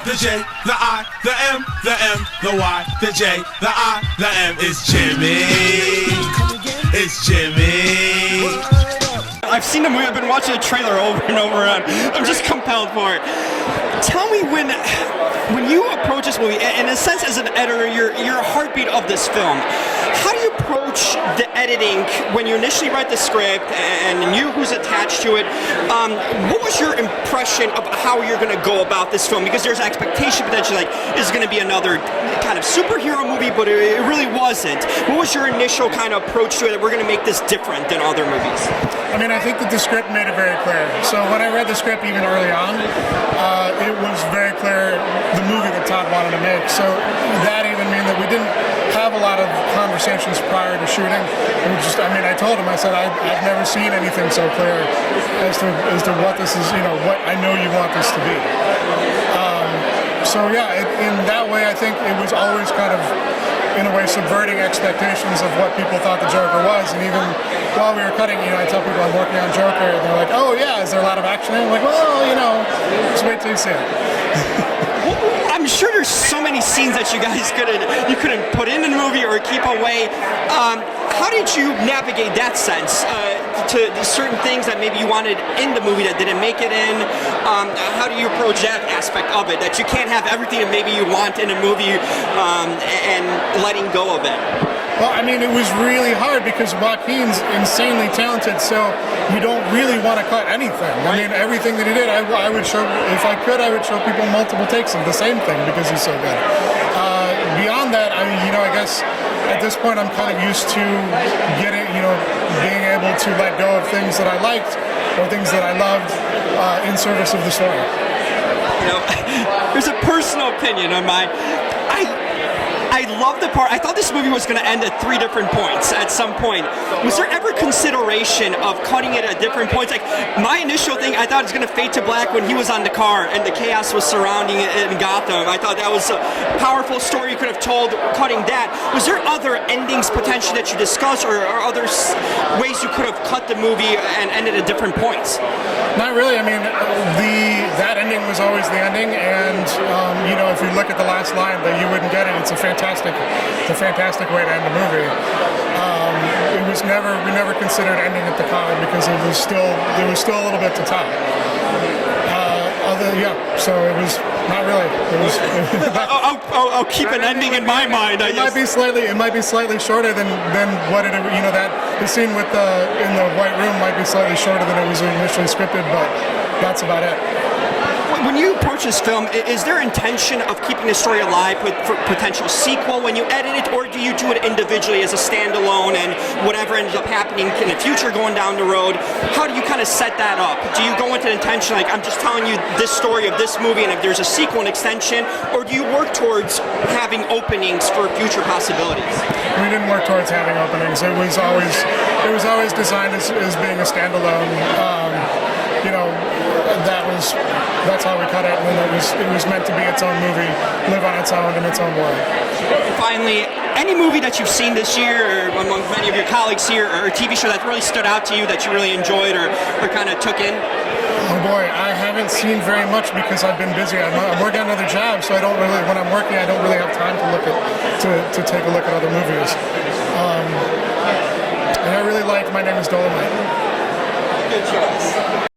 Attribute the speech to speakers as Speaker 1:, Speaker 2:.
Speaker 1: the J, the I, the M, the M, the Y, the J, the I, the M. It's Jimmy. It's Jimmy.
Speaker 2: I've seen the movie. I've been watching the trailer over and over and I'm just compelled for it. Tell me when you approach this movie, in a sense as an editor, you're a heartbeat of this film. How do you approach the editing when you initially write the script and you who's attached to it? What was your impression of how you're going to go about this film? Because there's an expectation potentially like this is going to be another kind of superhero movie, but it really wasn't. What was your initial kind of approach to it that we're going to make this different than other movies?
Speaker 3: I mean, I think that the script made it very clear. So when I read the script even early on, it was very clear the movie that Todd wanted to make. So that even mean that we didn't have a lot of conversations prior to shooting. It was just, I mean, I told him, I said, I've never seen anything so clear as to what this is, you know, what I know you want this to be. So yeah, in that way, I think it was always kind of, in a way, subverting expectations of what people thought the Joker was. And even while we were cutting, you know, I tell people I'm working on Joker, and they're like, oh yeah, is there a lot of action in it? I'm like, well, you know, just wait till you see it.
Speaker 2: I'm sure there's so many scenes that you guys couldn't put in the movie or keep away. How did you navigate that sense to certain things that maybe you wanted in the movie that didn't make it in? How do you approach that aspect of it, that you can't have everything that maybe you want in a movie and letting go of it?
Speaker 3: Well, I mean, it was really hard because Joaquin's insanely talented, so you don't really want to cut anything. I mean, everything that he did, I would show, if I could, I would show people multiple takes of the same thing because he's so good. Beyond that, I mean, you know, I guess at this point I'm kind of used to getting, you know, being able to let go of things that I liked or things that I loved in service of the story.
Speaker 2: You know, there's a personal opinion on my. I love the part. I thought this movie was going to end at 3 different points at some point. Was there ever consideration of cutting it at different points? Like my initial thing, I thought it was going to fade to black when he was on the car and the chaos was surrounding it in Gotham. I thought that was a powerful story you could have told cutting that. Was there other endings potentially that you discussed, or other ways you could have cut the movie and ended at different points?
Speaker 3: Not really. I mean, that ending was always the ending, and you know, if you look at the last line, that you wouldn't get it. It's a fantastic way to end the movie. We never considered ending at the car because there was still a little bit to tell. So it was not really. It was.
Speaker 2: I'll keep an ending in my mind.
Speaker 3: It might be slightly shorter than what it. You know, that the scene with in the White Room might be slightly shorter than it was initially scripted, but that's about it.
Speaker 2: When you approach this film, is there intention of keeping the story alive for potential sequel when you edit it, or do you do it individually as a standalone and whatever ends up happening in the future going down the road? How do you kind of set that up? Do you go into intention like, I'm just telling you this story of this movie and if there's a sequel and extension, or do you work towards having openings for future possibilities?
Speaker 3: We didn't work towards having openings. It was always designed as being a standalone. You know, that's how we cut it, and it was meant to be its own movie, live on its own in its own way.
Speaker 2: Finally, any movie that you've seen this year, or among many of your colleagues here, or a TV show that really stood out to you that you really enjoyed or kind of took in?
Speaker 3: Oh boy, I haven't seen very much because I've been busy. I'm working on another job, so I don't really. When I'm working, I don't really have time to take a look at other movies. And I really liked My Name Is Dolomite.
Speaker 2: Good choice.